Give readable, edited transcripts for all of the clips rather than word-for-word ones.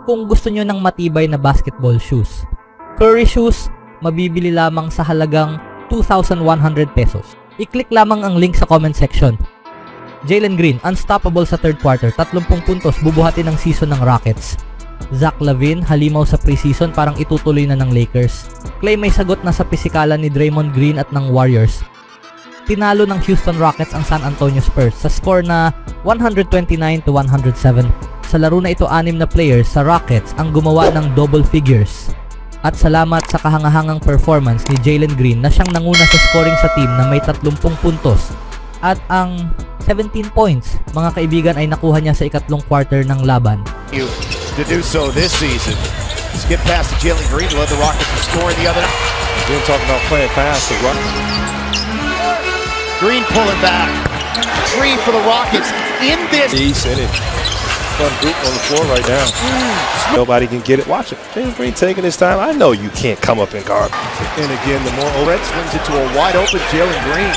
kung gusto nyo ng matibay na basketball shoes. Curry shoes, mabibili lamang sa halagang 2,100 pesos. I-click lamang ang link sa comment section. Jalen Green, unstoppable sa third quarter, 30 puntos, bubuhatin ng season ng Rockets. Zach LaVine, halimaw sa preseason, parang itutuloy na ng Lakers. Clay may sagot na sa pisikalan ni Draymond Green at ng Warriors. Tinalo ng Houston Rockets ang San Antonio Spurs sa score na 129-107. Sa laro na ito, 6 na players sa Rockets ang gumawa ng double figures. At salamat sa kahangahangang performance ni Jalen Green na siyang nanguna sa scoring sa team na may 30 puntos. At ang 17 points, mga kaibigan, ay nakuha niya sa ikatlong quarter ng laban. To do so this season. Skip past to Jalen Green, led the Rockets to score the other night. We're talking about playing fast. Green pulling back. 3 for the Rockets in this. He's in it. Fun group on the floor right now. Nobody can get it. Watch it. Jalen Green taking his time. I know you can't come up and guard. And again, the more Red swings it to a wide open Jalen Green.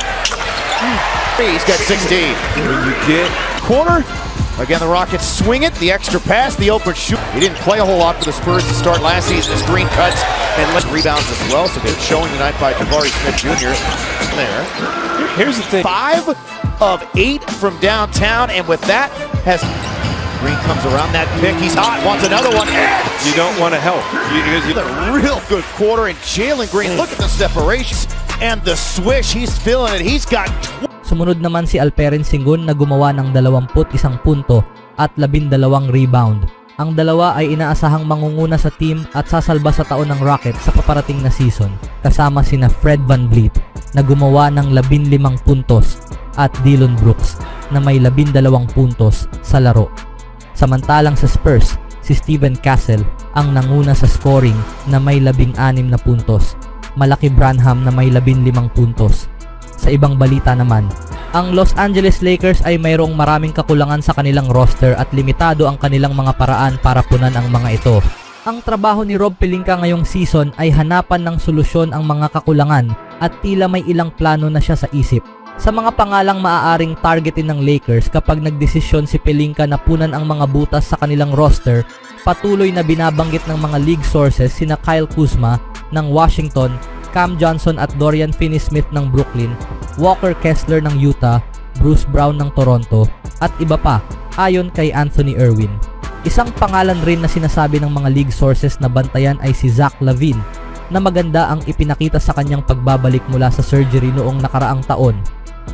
He's got 16. When you get corner, again, the Rockets swing it, the extra pass, the open shoot. He didn't play a whole lot for the Spurs to start last season as Green cuts and rebounds as well. So good showing tonight by Jabari Smith Jr. There. here's the thing. 5 of 8 from downtown, and with that, has Green comes around that pick. He's hot, wants another one. You don't want to help. A real good quarter, and Jalen Green, look at the separations and the swish. He's feeling it. He's got Sumunod naman si Alperen Sengun na gumawa ng 21 punto at 12 rebound. Ang dalawa ay inaasahang mangunguna sa team at sasalba sa taon ng Rockets sa paparating na season, kasama sina Fred VanVleet na gumawa ng 15 puntos at Dillon Brooks na may 12 puntos sa laro. Samantalang sa Spurs, si Steven Castle ang nanguna sa scoring na may 16 na puntos, Malaki Branham na may 15 puntos. Sa ibang balita naman, ang Los Angeles Lakers ay mayroong maraming kakulangan sa kanilang roster at limitado ang kanilang mga paraan para punan ang mga ito. Ang trabaho ni Rob Pelinka ngayong season ay hanapan ng solusyon ang mga kakulangan at tila may ilang plano na siya sa isip. Sa mga pangalang maaaring targetin ng Lakers kapag nagdesisyon si Pelinka na punan ang mga butas sa kanilang roster, patuloy na binabanggit ng mga league sources sina Kyle Kuzma ng Washington, Cam Johnson at Dorian Finney-Smith ng Brooklyn, Walker Kessler ng Utah, Bruce Brown ng Toronto, at iba pa ayon kay Anthony Irwin. Isang pangalan rin na sinasabi ng mga league sources na bantayan ay si Zach LaVine na maganda ang ipinakita sa kanyang pagbabalik mula sa surgery noong nakaraang taon.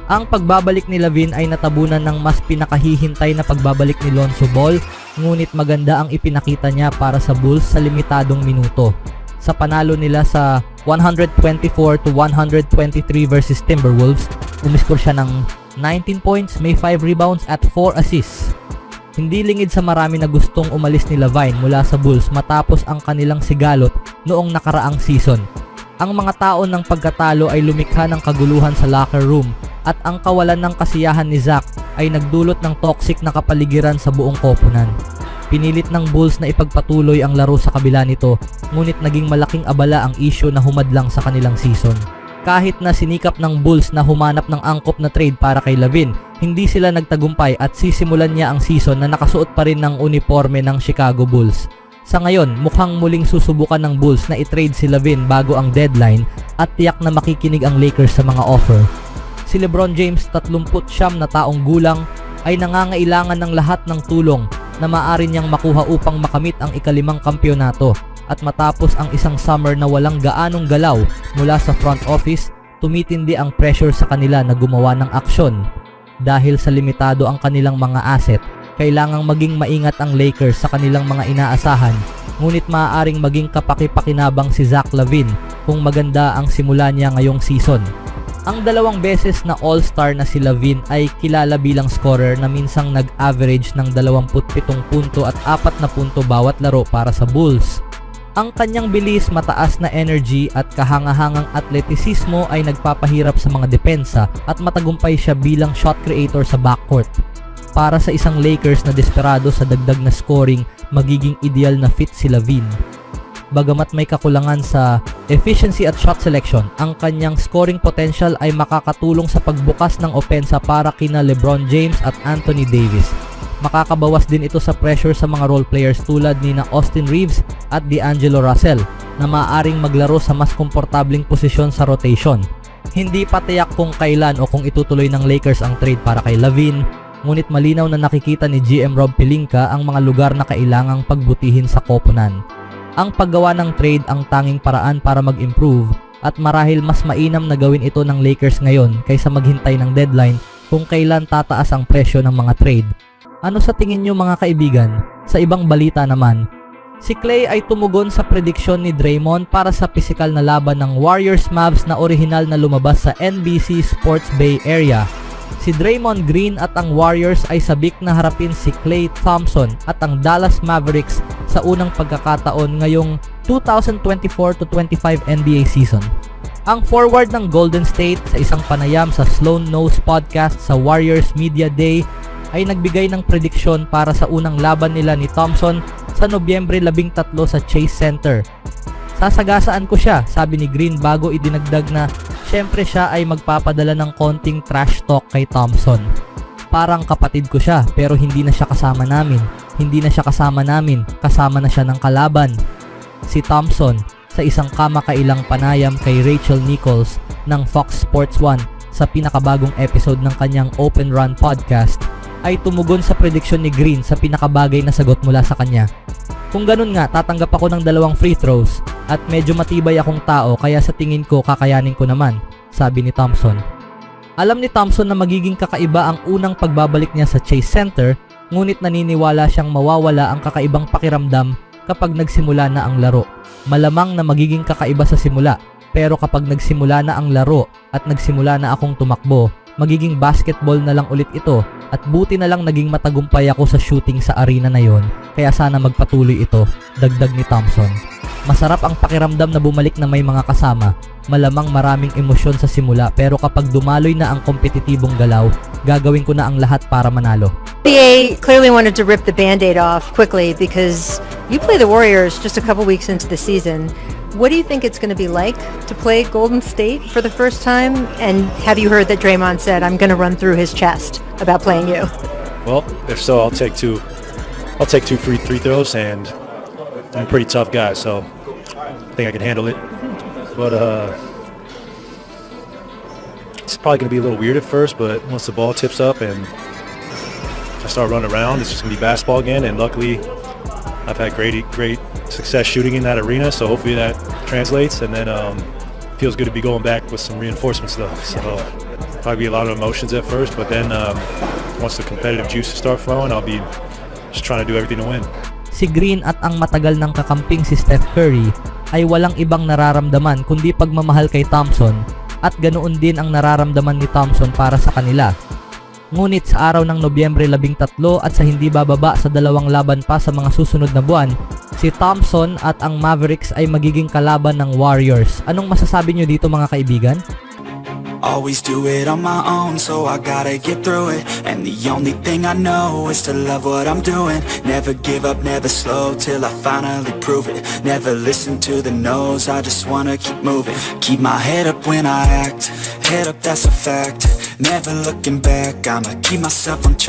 Ang pagbabalik ni LaVine ay natabunan ng mas pinakahihintay na pagbabalik ni Lonzo Ball, ngunit maganda ang ipinakita niya para sa Bulls sa limitadong minuto. Sa panalo nila sa 124-123 versus Timberwolves, umiskor siya ng 19 points, may 5 rebounds at 4 assists. Hindi lingid sa marami na gustong umalis ni LaVine mula sa Bulls matapos ang kanilang sigalot noong nakaraang season. Ang mga taon ng pagkatalo ay lumikha ng kaguluhan sa locker room at ang kawalan ng kasiyahan ni Zach ay nagdulot ng toxic na kapaligiran sa buong koponan. Pinilit ng Bulls na ipagpatuloy ang laro sa kabila nito, ngunit naging malaking abala ang issue na humadlang sa kanilang season. Kahit na sinikap ng Bulls na humanap ng angkop na trade para kay LaVine, hindi sila nagtagumpay at sisimulan niya ang season na nakasuot pa rin ng uniforme ng Chicago Bulls. Sa ngayon, mukhang muling susubukan ng Bulls na i-trade si LaVine bago ang deadline at tiyak na makikinig ang Lakers sa mga offer. Si LeBron James, 39 na taong gulang, ay nangangailangan ng lahat ng tulong na maaari niyang makuha upang makamit ang ika-5 kampyonato. At matapos ang isang summer na walang gaanong galaw mula sa front office, tumitindi ang pressure sa kanila na gumawa ng aksyon. Dahil sa limitado ang kanilang mga asset, kailangang maging maingat ang Lakers sa kanilang mga inaasahan, ngunit maaaring maging kapaki-pakinabang si Zach LaVine kung maganda ang simula niya ngayong season. Ang 2 beses na All-Star na si LaVine ay kilala bilang scorer na minsang nag-average ng 27 punto at 4 na punto bawat laro para sa Bulls. Ang kanyang bilis, mataas na energy at kahangahangang atletisismo ay nagpapahirap sa mga depensa at matagumpay siya bilang shot creator sa backcourt. Para sa isang Lakers na desperado sa dagdag na scoring, magiging ideal na fit si LaVine. Bagamat may kakulangan sa efficiency at shot selection, ang kanyang scoring potential ay makakatulong sa pagbukas ng opensa para kina LeBron James at Anthony Davis. Makakabawas din ito sa pressure sa mga role players tulad ni na Austin Reeves at D'Angelo Russell na maaaring maglaro sa mas komportabling posisyon sa rotation. Hindi pa tiyak kung kailan o kung itutuloy ng Lakers ang trade para kay Lavin, ngunit malinaw na nakikita ni GM Rob Pelinka ang mga lugar na kailangang pagbutihin sa koponan. Ang paggawa ng trade ang tanging paraan para mag-improve at marahil mas mainam na gawin ito ng Lakers ngayon kaysa maghintay ng deadline kung kailan tataas ang presyo ng mga trade. Ano sa tingin nyo mga kaibigan? Sa ibang balita naman, si Klay ay tumugon sa prediksyon ni Draymond para sa pisikal na laban ng Warriors-Mavs na orihinal na lumabas sa NBC Sports Bay Area. Si Draymond Green at ang Warriors ay sabik na harapin si Klay Thompson at ang Dallas Mavericks sa unang pagkakataon ngayong 2024-25 NBA season. Ang forward ng Golden State sa isang panayam sa Sloan Knows podcast sa Warriors Media Day ay nagbigay ng prediksyon para sa unang laban nila ni Thompson sa Nobyembre 13 sa Chase Center. Sasagasaan ko siya, sabi ni Green bago idinagdag na syempre siya ay magpapadala ng konting trash talk kay Thompson. Parang kapatid ko siya pero hindi na siya kasama namin. Hindi na siya kasama namin, kasama na siya ng kalaban. Si Thompson sa isang kamakailang panayam kay Rachel Nichols ng Fox Sports 1 sa pinakabagong episode ng kanyang Open Run podcast ay tumugon sa prediksyon ni Green sa pinakabagay na sagot mula sa kanya. Kung ganun nga, tatanggap ako ng 2 free throws at medyo matibay akong tao kaya sa tingin ko kakayanin ko naman, sabi ni Thompson. Alam ni Thompson na magiging kakaiba ang unang pagbabalik niya sa Chase Center, ngunit naniniwala siyang mawawala ang kakaibang pakiramdam kapag nagsimula na ang laro. Malamang na magiging kakaiba sa simula, pero kapag nagsimula na ang laro at nagsimula na akong tumakbo, magiging basketball na lang ulit ito at buti na lang naging matagumpay ako sa shooting sa arena na yon, kaya sana magpatuloy ito, dagdag ni Thompson. Masarap ang pakiramdam na bumalik na may mga kasama. Malamang maraming emosyon sa simula pero kapag dumaloy na ang kompetitibong galaw, gagawin ko na ang lahat para manalo. NBA clearly wanted to rip the Band-Aid off quickly because you play the Warriors just a couple weeks into the season. What do you think it's going to be like to play Golden State for the first time? And have you heard that Draymond said, I'm going to run through his chest about playing you? Well, if so, I'll take two free throws, and I'm a pretty tough guy, so I think I can handle it. But it's probably going to be a little weird at first, but once the ball tips up and I start running around, it's just going to be basketball again. And luckily, I've had great success shooting in that arena, so hopefully that translates. And then feels good to be going back with some reinforcements though. So probably be a lot of emotions at first, but then once the competitive juices start flowing, I'll be just trying to do everything to win. Si Green at ang matagal ng kakamping si Steph Curry ay walang ibang nararamdaman kundi pagmamahal kay Thompson at ganoon din ang nararamdaman ni Thompson para sa kanila. Ngunit sa araw ng Nobyembre 13 at sa hindi bababa sa 2 laban pa sa mga susunod na buwan, si Thompson at ang Mavericks ay magiging kalaban ng Warriors. Anong masasabi nyo dito mga kaibigan? Always do it on my own, so I gotta get through it. And the only thing I know is to love what I'm doing. Never give up, never slow, till I finally prove it. Never listen to the no's, I just wanna keep moving. Keep my head up when I act, head up, that's a fact. Never looking back, I'ma keep myself on track.